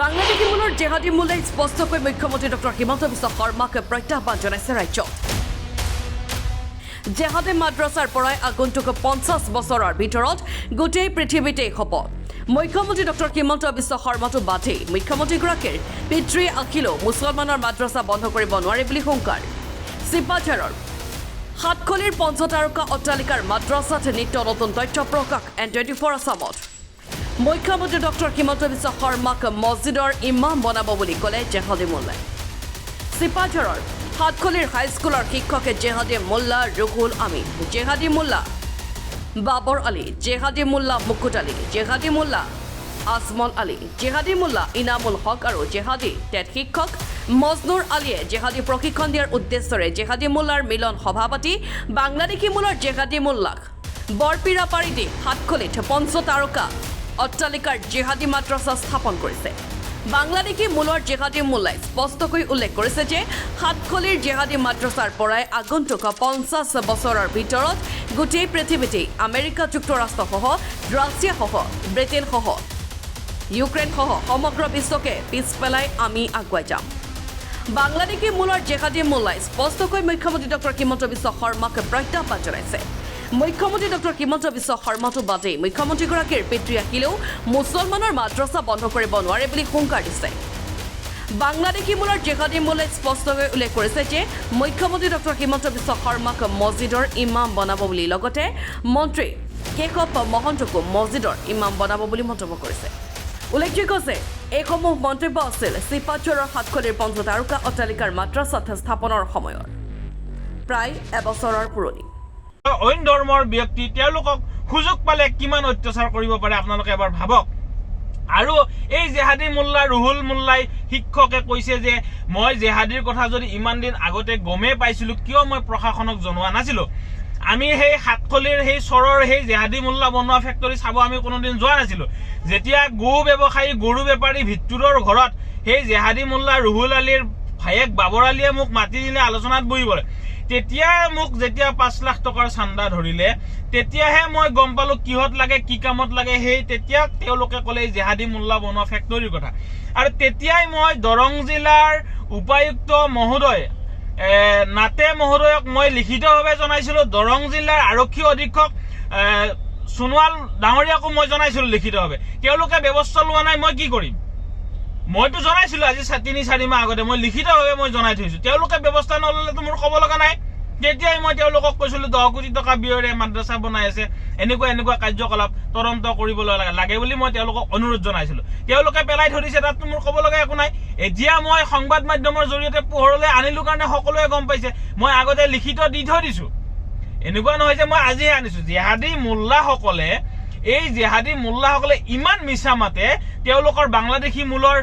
বাংলাদেশী মূলৰ জেহাদী মোল্লাই স্পষ্টকৈ মুখ্যমন্ত্ৰী ডক্টৰ হিমন্ত বিশ্ব শৰ্মাক প্ৰত্যাহ্বান জনাইছে ৰাজ্যত। জেহাদী মাদ্ৰাছাৰ পৰাই আগন্তুক 50 বছৰৰ ভিতৰত গোটেই পৃথিৱীতেই হ'ব। মুখ্যমন্ত্ৰী ডক্টৰ হিমন্ত বিশ্ব শৰ্মাটো বাদেই মুখ্যমন্ত্ৰীগৰাকীৰ পিতৃ আখিলেও মুছলমানৰ মাদ্ৰাছা বন্ধ কৰিব নোৱাৰে বুলি হুংকাৰ। চিপাঝাৰৰ সাতখলিৰ পঞ্চতাৰকা অট্টালিকাৰ মাদ্ৰাছাত নিত্য নতুন তথ্য প্ৰকাশ N24 আছামত। মুখ্যমন্ত্ৰী ডক্টৰ হিমন্ত বিশ্ব শৰ্মাক মছজিদৰ ইমাম বনাব বুলি ক'লে জেহাদী মোল্লাই। চিপাঝাৰৰ সাতখলিৰ হাইস্কুলৰ শিক্ষকে জেহাদী মোল্লা ৰুহুল আমিন, জেহাদী মোল্লা বাবৰ আলী, জেহাদী মোল্লা মুকুট আলী, জেহাদী মোল্লা আজমল আলী, জেহাদী মোল্লা ইনামুল হক আৰু জেহাদী টেট শিক্ষক মজনুৰ আলীয়ে জেহাদী প্ৰশিক্ষণ দিয়াৰ উদ্দেশ্যৰে জেহাদী মোল্লাৰ মিলন সভা পাতি বাংলাদেশী মূলৰ জেহাদী মোল্লাক বৰপিৰা পাৰি দি সাতখলিত পঞ্চতাৰকা অট্টালিকাৰ জেহাদী মাদ্ৰাছা স্থাপন কৰিছে। বাংলাদেশী মূলৰ জেহাদী মোল্লাই স্পষ্টকৈ উল্লেখ কৰিছে যে সাতখলিৰ জেহাদী মাদ্ৰাছাৰ পৰাই আগন্তুক 50 বছৰৰ ভিতৰত গোটেই পৃথিৱীতেই আমেৰিকা যুক্তৰাষ্ট্ৰসহ ৰাছিয়াসহ ব্ৰিটেইনসহ ইউক্ৰেইনসহ সমগ্ৰ বিশ্বকে পিছ পেলাই আমি আগুৱাই যাম। বাংলাদেশী মূলৰ জেহাদী মোল্লাই স্পষ্টকৈ মুখ্যমন্ত্ৰী ডক্টৰ হিমন্ত বিশ্ব শৰ্মাক প্ৰত্যাহ্বান জনাইছে। মুখ্যমন্ত্ৰী ডক্টৰ হিমন্ত বিশ্ব শৰ্মাটো বাদেই মুখ্যমন্ত্ৰীগৰাকীৰ পিতৃ আখিলেও মুছলমানৰ মাদ্ৰাছা বন্ধ কৰিব নোৱাৰে বুলি হুংকাৰ দিছে। বাংলাদেশী মূলৰ জেহাদী মোল্লাই স্পষ্টকৈ উল্লেখ কৰিছে যে মুখ্যমন্ত্ৰী ডক্টৰ হিমন্ত বিশ্ব শৰ্মাক মছজিদৰ ইমাম বনাব বুলি লগতে মন্ত্ৰী কেশৱ মহন্তকো মছজিদৰ ইমাম বনাব বুলি মন্তব্য কৰিছে। উল্লেখযোগ্য যে এইসমূহ মন্তব্য আছিল চিপাঝাৰৰ সাতখলিৰ পঞ্চতাৰকা অট্টালিকাৰ মাদ্ৰাছাত স্থাপনৰ সময়ৰ প্ৰায় এবছৰৰ পুৰণি। অইন ধৰ্মৰ ব্যক্তি তেওঁলোকক সুযোগ পালে কিমান অত্যাচাৰ কৰিব পাৰে আপোনালোকে এবাৰ ভাবক। আৰু এই জেহাদী মোল্লা ৰুহুল মোল্লাই শিক্ষকে কৈছে যে মই জেহাদীৰ কথা যদি ইমান দিন আগতে গমেই পাইছিলো কিয় মই প্ৰশাসনক জনোৱা নাছিলো। আমি সেই সাতখলিৰ সেই চৰৰ সেই জেহাদী মোল্লা বনোৱা ফেক্টৰী চাব আমি কোনোদিন যোৱা নাছিলো। যেতিয়া গৰু ব্যৱসায়ী গৰু বেপাৰী ভিতৰৰ ঘৰত সেই জেহাদী মোল্লা ৰুহুল আলীৰ ভায়েক বাবৰ আলীয়ে মোক মাতি দিলে আলোচনাত বহিবলৈ, তেতিয়া মোক যেতিয়া 5 লাখ টকাৰ চান্দা ধৰিলে তেতিয়াহে মই গম পালো কিহত লাগে কি কামত লাগে। সেই তেতিয়া তেওঁলোকে ক'লে জেহাদী মোল্লা বনোৱা ফেক্টৰীৰ কথা। আৰু তেতিয়াই মই দৰং জিলাৰ উপায়ুক্ত মহোদয় নাতে মহোদয়ক মই লিখিতভাৱে জনাইছিলো। দৰং জিলাৰ আৰক্ষী অধীক্ষক সোণোৱাল ডাঙৰীয়াকো মই জনাইছিলো লিখিতভাৱে। তেওঁলোকে ব্যৱস্থা লোৱা নাই, মই কি কৰিম? মইতো জনাইছিলো আজি 3-4 মাহ আগতে মই লিখিতভাৱে মই জনাই থৈছো। তেওঁলোকে ব্যৱস্থা নললেতো মোৰ ক'ব লগা নাই। তেতিয়াই মই তেওঁলোকক কৈছিলো 10 কোটি টকা ব্যয়েৰে মাদ্ৰাছা বনাই আছে, এনেকুৱা কাৰ্যকলাপ তদন্ত কৰিবলৈ লাগে বুলি মই তেওঁলোকক অনুৰোধ জনাইছিলো। তেওঁলোকে পেলাই থৈ দিছে, তাততো মোৰ ক'ব লগা একো নাই। এতিয়া মই সংবাদ মাধ্যমৰ জৰিয়তে পোহৰলৈ আনিলো কাৰণে সকলোৱে গম পাইছে। মই আগতে লিখিত দি থৈ দিছো, এনেকুৱা নহয় যে মই আজিহে আনিছো। জেহাদী মোল্লাসকলে ইমান মিছা মাতে তেওঁলোকৰ বাংলাদেশী মূলৰ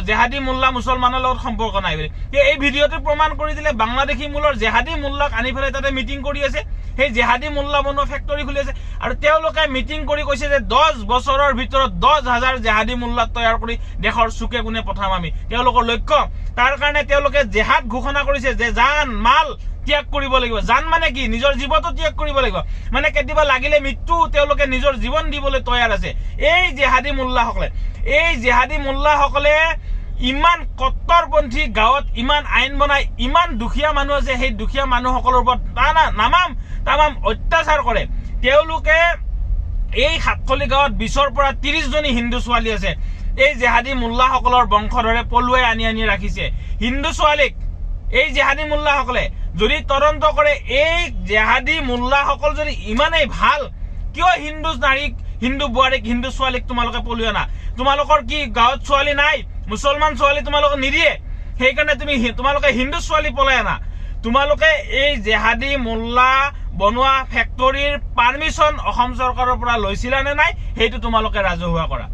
জেহাদী মোল্লা মুছলমানৰ লগত সম্পৰ্ক নাই বুলি। এই ভিডিঅ'টো প্ৰমাণ কৰি দিলে বাংলাদেশী মূলৰ জেহাদী মোল্লাক আনি পেলাই তাতে মিটিং কৰি আছে, সেই জেহাদী মোল্লা বনোৱা ফেক্টৰী খুলি আছে। আৰু তেওঁলোকে মিটিং কৰি কৈছে যে 10 বছৰৰ ভিতৰত 10,000 জেহাদী মোল্লা তৈয়াৰ কৰি দেশৰ চুকে কোণে পঠাম আমি। তেওঁলোকৰ লক্ষ্য, তাৰ কাৰণে তেওঁলোকে জেহাদ ঘোষণা কৰিছে যে জান মাল ত্যাগ কৰিব লাগিব। জান মানে কি? নিজৰ জীৱনটো ত্যাগ কৰিব লাগিব। মানে কেতিয়াবা লাগিলে মৃত্যু তেওঁলোকে নিজৰ জীৱন দিবলৈ তৈয়াৰ আছে। এই জেহাদী মোল্লাসকলে ইমান কট্টৰপন্থী গাঁৱত ইমান আইন বনাই, ইমান দুখীয়া মানুহ আছে, সেই দুখীয়া মানুহসকলৰ ওপৰত তামাম অত্যাচাৰ কৰে। তেওঁলোকে এই সাতখলি গাঁৱত 20ৰ পৰা 30 জনী হিন্দু ছোৱালী আছে। এই জেহাদী মোল্লাসকলৰ বংশধৰে পলুৱাই আনি ৰাখিছে হিন্দু ছোৱালীক। এই জেহাদী মোল্লাসকলে যদি তদন্ত কৰে, এই জেহাদী মোল্লাসকল যদি ইমানেই ভাল, কিয় হিন্দু নাৰীক, হিন্দু বোৱাৰীক, হিন্দু ছোৱালীক তোমালোকে পলুৱাই আনা? তোমালোকৰ কি গাঁৱত ছোৱালী নাই? মুছলমান ছোৱালী তোমালোকক নিদিয়ে, সেইকাৰণে তোমালোকে হিন্দু ছোৱালী পলাই আনা। তোমালোকে এই জেহাদী মোল্লা বনোৱা ফেক্টৰীৰ পাৰ্মিশ্যন অসম চৰকাৰৰ পৰা লৈছিলা নে নাই, সেইটো তোমালোকে ৰাজহুৱা কৰা।